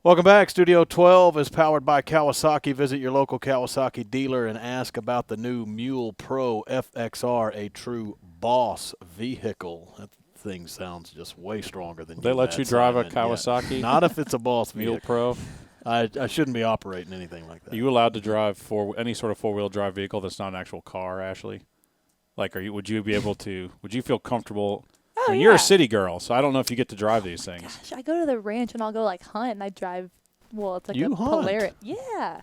Welcome back. Studio 12 is powered by Kawasaki. Visit your local Kawasaki dealer and ask about the new Mule Pro FXR, a true boss vehicle. That thing sounds just way stronger than They let you drive a Kawasaki? Yeah. Not if it's a boss vehicle. Mule Pro? I shouldn't be operating anything like that. Are you allowed to drive any sort of four-wheel drive vehicle that's not an actual car, Ashlie? Like, would you be able to – would you feel comfortable – Oh, I mean, yeah. you're a city girl, so I don't know if you get to drive these things. Gosh, I go to the ranch and I'll go, hunt, and I drive – well, it's like You a hunt? Polaris. Yeah.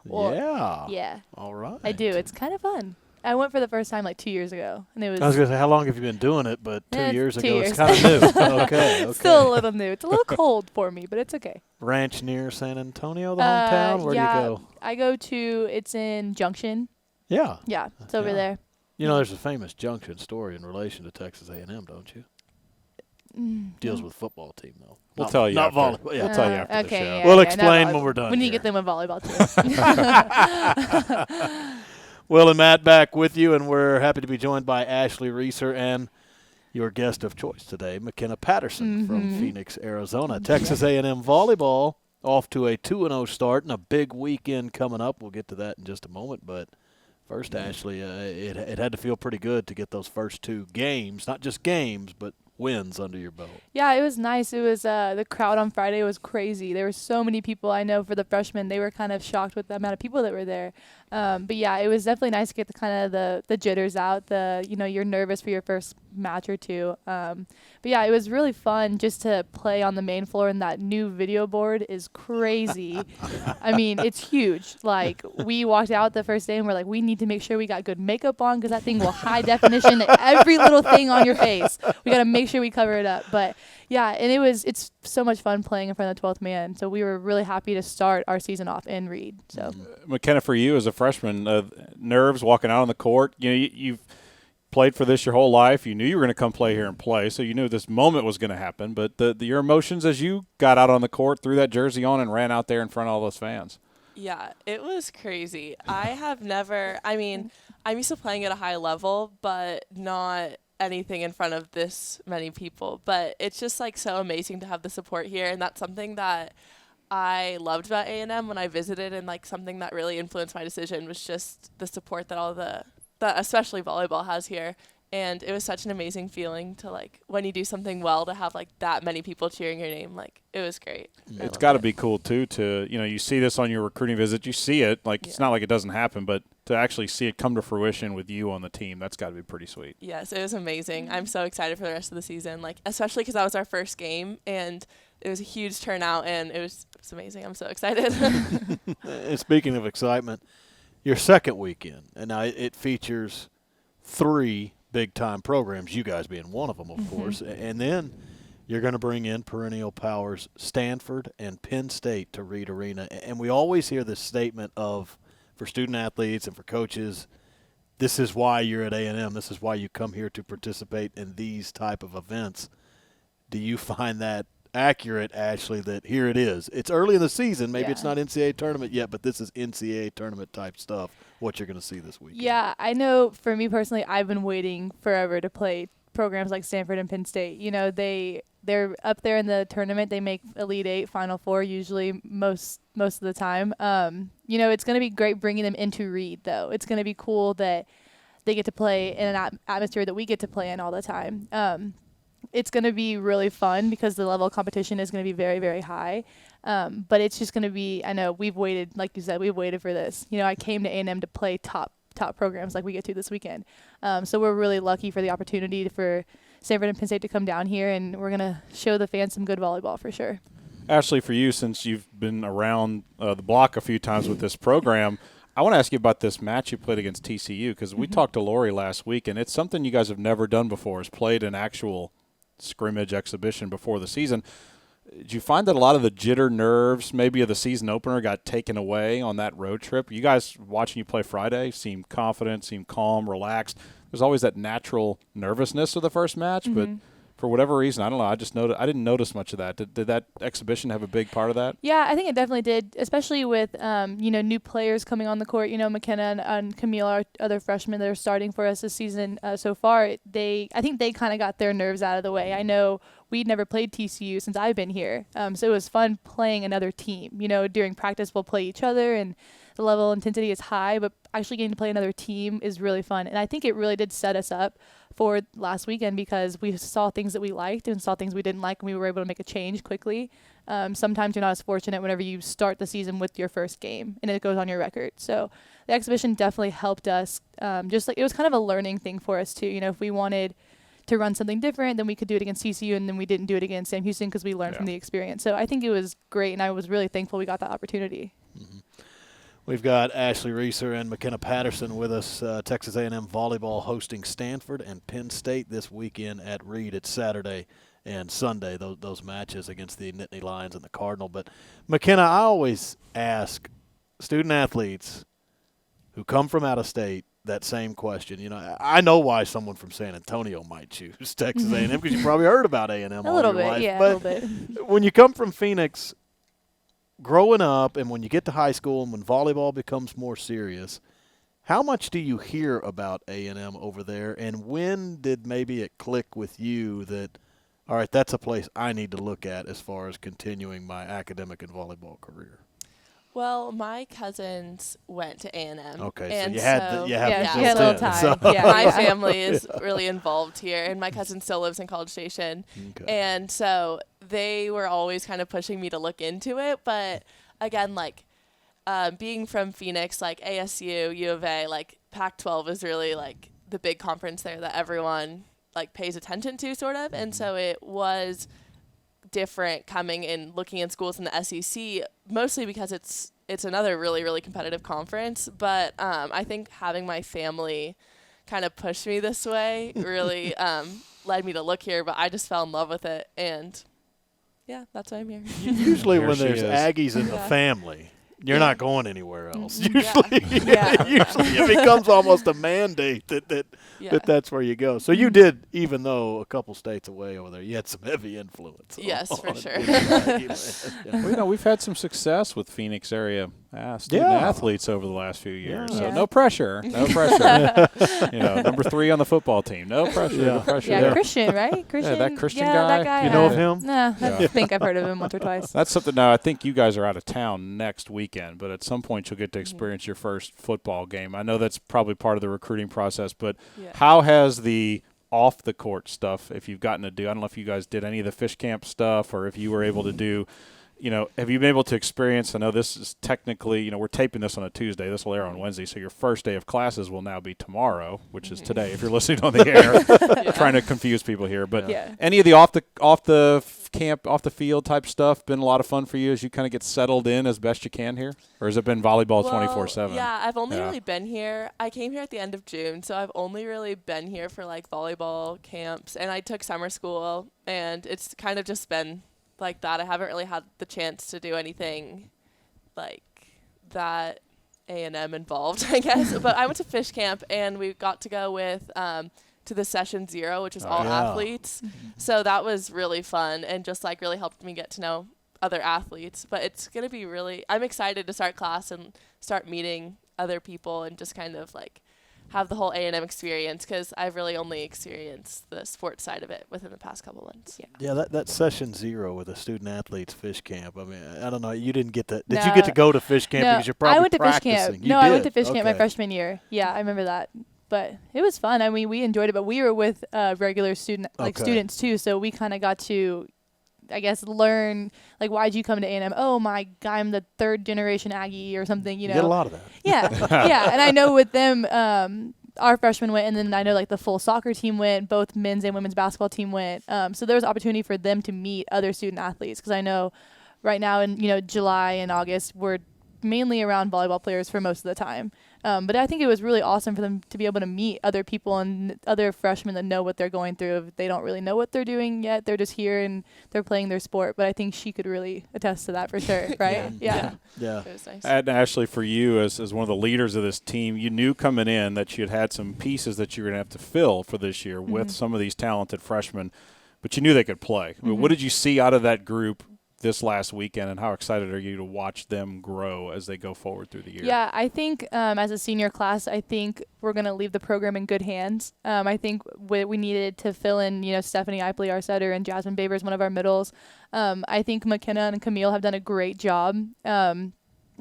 Well, yeah. Yeah. All right. I do. It's kind of fun. I went for the first time 2 years ago, and it was – I was going to say, how long have you been doing it? But 2 years 2 ago, years. it's kind of new. Okay. Still a little new. It's a little cold for me, but it's okay. Ranch near San Antonio, the hometown? Where do you go? I go to – it's in Junction. Yeah. Yeah, it's over there. You know, there's a famous Junction story in relation to Texas A&M, don't you? Deals with football team, though. We'll tell you not after. volleyball. Yeah. We'll tell you after the Okay, show. yeah, We'll yeah, explain no, when we're done We need to here. get them in volleyball, too. Will and Matt back with you, and we're happy to be joined by Ashlie Reasor and your guest of choice today, Makena Patterson from Phoenix, Arizona. Texas A&M volleyball off to a 2-0 start and a big weekend coming up. We'll get to that in just a moment, but first, Ashlie, it had to feel pretty good to get those first two games, not just games, but wins under your belt. Yeah, it was nice. It was the crowd on Friday was crazy. There were so many people. I know for the freshmen, they were kind of shocked with the amount of people that were there. But yeah, it was definitely nice to get the jitters out. You're nervous for your first match or two. But yeah, it was really fun just to play on the main floor, and that new video board is crazy. I mean, it's huge. Like, we walked out the first day and we're like, we need to make sure we got good makeup on because that thing will high definition every little thing on your face. We got to make sure we cover it up. But yeah, and it's so much fun playing in front of the 12th man. So we were really happy to start our season off in Reed. So McKenna, for you as a freshman, nerves walking out on the court. You've played for this your whole life. You knew you were going to come play here and play, so you knew this moment was going to happen. But your emotions as you got out on the court, threw that jersey on, and ran out there in front of all those fans. Yeah, it was crazy. I have never – I mean, I'm used to playing at a high level, but not anything in front of this many people. But it's just, so amazing to have the support here, and that's something that I loved about A&M when I visited, and, something that really influenced my decision was just the support that all that especially volleyball has here. And it was such an amazing feeling to, when you do something well, to have, that many people cheering your name. It was great. It's got to be cool, too, to, you see this on your recruiting visit. You see it. It's not like it doesn't happen, but to actually see it come to fruition with you on the team, that's got to be pretty sweet. Yes, it was amazing. I'm so excited for the rest of the season, especially because that was our first game, and it was a huge turnout, and it was amazing. I'm so excited. And speaking of excitement, your second weekend, and now it features 3 big-time programs, you guys being one of them, of course, and then you're going to bring in perennial powers Stanford and Penn State to Reed Arena. And we always hear this statement of, for student athletes and for coaches, this is why you're at A&M, this is why you come here to participate in these type of events. Do you find that accurate, Ashlie, that here it is? It's early in the season. Maybe it's not NCAA tournament yet, but this is NCAA tournament type stuff, what you're going to see this weekend. yeah, I know for me personally, I've been waiting forever to play programs like Stanford and Penn State. They're up there in the tournament. They make Elite Eight, Final Four usually most of the time. It's going to be great bringing them into Reed, though. It's going to be cool that they get to play in an atmosphere that we get to play in all the time. It's going to be really fun because the level of competition is going to be very, very high. But it's just going to be, I know we've waited, like you said, we've waited for this. I came to A&M to play top programs like we get to this weekend. So we're really lucky for the opportunity for Stanford and Penn State to come down here, and we're going to show the fans some good volleyball for sure. Ashlie, for you, since you've been around the block a few times with this program, I want to ask you about this match you played against TCU, because we talked to Lori last week, and it's something you guys have never done before, is played an actual scrimmage exhibition before the season. Did you find that a lot of the jitter nerves maybe of the season opener got taken away on that road trip? You guys watching you play Friday seem confident, seem calm, relaxed. There's always that natural nervousness of the first match, but for whatever reason, I don't know, I didn't notice much of that. Did that exhibition have a big part of that? Yeah, I think it definitely did, especially with new players coming on the court. Makena and Camille, our other freshmen that are starting for us this season so far. I think they kind of got their nerves out of the way. I know we'd never played TCU since I've been here. So it was fun playing another team. You know, during practice we'll play each other and the level of intensity is high, but actually getting to play another team is really fun. And I think it really did set us up for last weekend because we saw things that we liked and saw things we didn't like, and we were able to make a change quickly. Sometimes you're not as fortunate whenever you start the season with your first game and it goes on your record. So the exhibition definitely helped us. Just like it was kind of a learning thing for us too. You know, if we wanted to run something different, then we could do it against TCU, and then we didn't do it against Sam Houston because we learned from the experience. So I think it was great, and I was really thankful we got that opportunity. Mm-hmm. We've got Ashlie Reasor and Makena Patterson with us. Texas A&M volleyball hosting Stanford and Penn State this weekend at Reed. It's Saturday and Sunday, those matches against the Nittany Lions and the Cardinal. But, Makena, I always ask student-athletes who come from out of state that same question. You know, I know why someone from San Antonio might choose Texas A&M because you probably heard about A&M all A little your bit, life. yeah, But a little bit. when you come from Phoenix – growing up and when you get to high school and when volleyball becomes more serious, how much do you hear about A&M over there, and when did maybe it click with you that, all right, that's a place I need to look at as far as continuing my academic and volleyball career? Well, my cousins went to A&M. Okay, and so you had you had a little tie. So my family is really involved here, and my cousin still lives in College Station. Okay. And so they were always kind of pushing me to look into it. But again, like being from Phoenix, like ASU, U of A, like Pac-12 is really like the big conference there that everyone like pays attention to, sort of. And so it was different coming and looking in schools in the SEC, mostly because it's another really, really competitive conference. But I think having my family kind of push me this way really led me to look here, but I just fell in love with it, and yeah, that's why I'm here. Usually Here when she there's is. Aggies in the Yeah. family, you're not going anywhere else. Mm-hmm. Yeah. Usually it becomes almost a mandate that that's where you go. So you did, even though a couple states away over there, you had some heavy influence. Yes, for on sure. being an Aggie man. Well, you know, we've had some success with Phoenix area student Yeah. athletes over the last few years. Yeah. So Yeah. no pressure. No pressure. You know, number 3 on the football team. No pressure. Yeah. No pressure. Yeah, there. Christian, right? Christian. that Christian yeah, guy. That guy. You know of him? Nah, I Yeah. think I've heard of him once or twice. That's something. Now, I think you guys are out of town next weekend, but at some point you'll get to experience your first football game. I know that's probably part of the recruiting process, but Yeah. how has the off-the-court stuff, if you've gotten to do, I don't know if you guys did any of the fish camp stuff or if you were able to do, you know, have you been able to experience, I know this is technically, you know, we're taping this on a Tuesday. This will air on Wednesday, so your first day of classes will now be tomorrow, which is today if you're listening on the air. Trying to confuse people here. But Yeah. any of the off the camp, off the field type stuff been a lot of fun for you as you kind of get settled in as best you can here? Or has it been volleyball 24/7? Yeah, I've only Yeah. really been here. I came here at the end of June, so I've only really been here for like volleyball camps, and I took summer school, and it's kind of just been like that. I haven't really had the chance to do anything like that A&M involved, I guess. But I went to fish camp, and we got to go with to the Session Zero, which is all yeah. athletes. So that was really fun and just like really helped me get to know other athletes. But it's going to be really, I'm excited to start class and start meeting other people and just kind of like have the whole A&M experience, because I've really only experienced the sports side of it within the past couple months. Yeah, that Session Zero with the student athletes fish camp. I mean, I don't know. You didn't get to. Did No. you get to go to fish camp because you're probably I went to practicing? fish camp. You No, I went did? to fish camp my Okay. freshman year. Yeah, I remember that. But it was fun. I mean, we enjoyed it, but we were with regular students too, so we kind of got to, I guess, learn like, why'd you come to A&M? Oh, my God, I'm the 3rd generation Aggie or something. You know, get a lot of that. Yeah, yeah. And I know with them, our freshmen went, and then I know like the full soccer team went, both men's and women's basketball team went. So there was opportunity for them to meet other student athletes, because I know right now in July and August we're mainly around volleyball players for most of the time. But I think it was really awesome for them to be able to meet other people and other freshmen that know what they're going through. If they don't really know what they're doing yet, they're just here and they're playing their sport. But I think she could really attest to that for sure, right? Yeah. Yeah. It was nice. And Ashley, for you as one of the leaders of this team, you knew coming in that you had some pieces that you were going to have to fill for this year with some of these talented freshmen, but you knew they could play. I mean, what did you see out of that group this last weekend, and how excited are you to watch them grow as they go forward through the year? Yeah, I think as a senior class, I think we're going to leave the program in good hands. I think we needed to fill in, Stephanie Ipley, our setter, and Jasmine Babers, one of our middles. I think Makena and Camille have done a great job.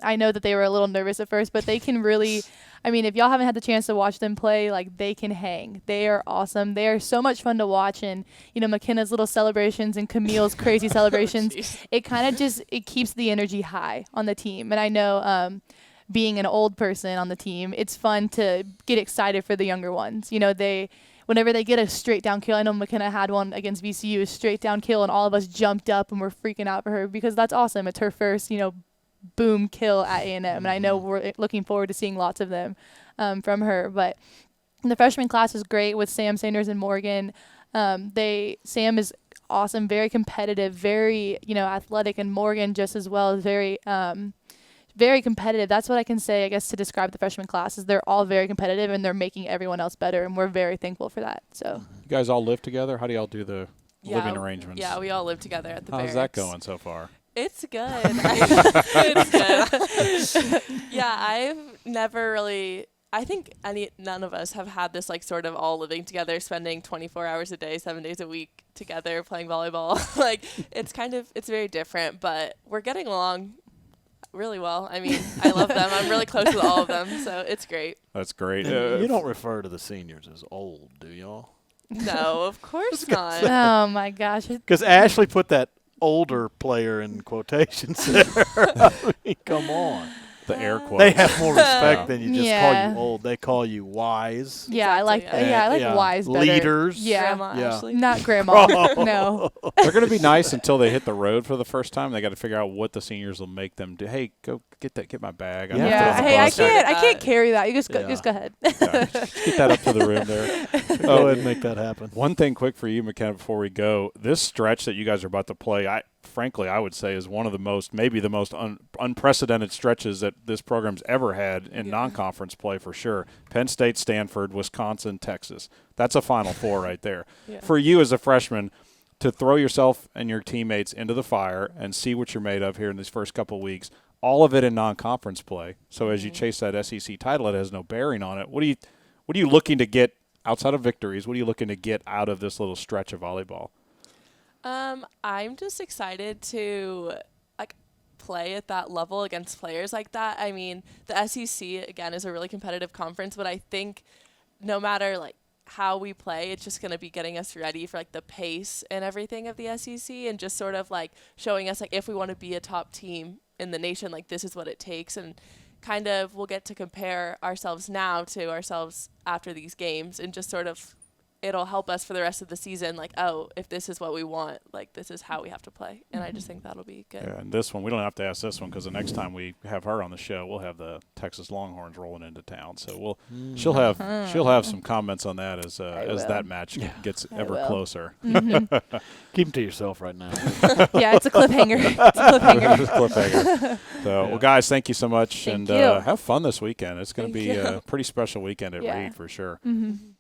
I know that they were a little nervous at first, but they can really – if y'all haven't had the chance to watch them play, they can hang. They are awesome. They are so much fun to watch. And, McKenna's little celebrations and Camille's crazy celebrations, it kind of it keeps the energy high on the team. And I know being an old person on the team, it's fun to get excited for the younger ones. Whenever they get a straight down kill, I know McKenna had one against VCU, a straight down kill, and all of us jumped up and we're freaking out for her because that's awesome. It's her first, boom kill at A&M, and I know we're looking forward to seeing lots of them from her. But the freshman class is great with Sam Sanders and Morgan. Sam is awesome, very competitive, very athletic, and Morgan just as well is very very competitive. That's what I can say, I guess, to describe the freshman class is they're all very competitive and they're making everyone else better, and we're very thankful for that. So you guys all live together? How do y'all do the living arrangements? Yeah, we all live together at the barracks. How's that going so far? It's good. It's good. Yeah, I've never really. I think none of us have had this sort of all living together, spending 24 hours a day, 7 days a week together playing volleyball. It's very different, but we're getting along really well. I love them. I'm really close with all of them, so it's great. That's great. You don't refer to the seniors as old, do y'all? No, of course not. Oh my gosh. Because Ashlie put that older player in quotations there. Come on. The air quotes. They have more respect than you just call you old. They call you wise. Yeah, exactly. I like wise better. Leaders. Yeah. Grandma Ashlie. Not grandma. No. They're going to be nice until they hit the road for the first time. They got to figure out what the seniors will make them do. Hey, go get my bag. Hey, I can't carry that. You just go ahead. Get that up to the room there. Go ahead and make that happen. One thing quick for you, McKenna, before we go. This stretch that you guys are about to play, frankly, I would say is one of the most, maybe the most unprecedented stretches that this program's ever had in non-conference play for sure. Penn State, Stanford, Wisconsin, Texas. That's a Final Four right there. Yeah. For you as a freshman, to throw yourself and your teammates into the fire and see what you're made of here in these first couple of weeks, all of it in non-conference play. So as you chase that SEC title, it has no bearing on it. What are you looking to get outside of victories? What are you looking to get out of this little stretch of volleyball? I'm just excited to play at that level against players like that. The SEC again is a really competitive conference, but I think no matter how we play, it's just going to be getting us ready for the pace and everything of the SEC, and just sort of showing us if we want to be a top team in the nation, this is what it takes, and kind of we'll get to compare ourselves now to ourselves after these games, and just sort of it'll help us for the rest of the season. If this is what we want, this is how we have to play. And I just think that'll be good. Yeah, and this one, we don't have to ask this one because the next time we have her on the show, we'll have the Texas Longhorns rolling into town. So she'll have some comments on that as that match gets ever closer. Mm-hmm. Keep them to yourself right now. Yeah, it's a cliffhanger. Cliffhanger. So, well, guys, thank you so much. Thank and you. Have fun this weekend. It's going to be a pretty special weekend at Reed for sure. Mm-hmm.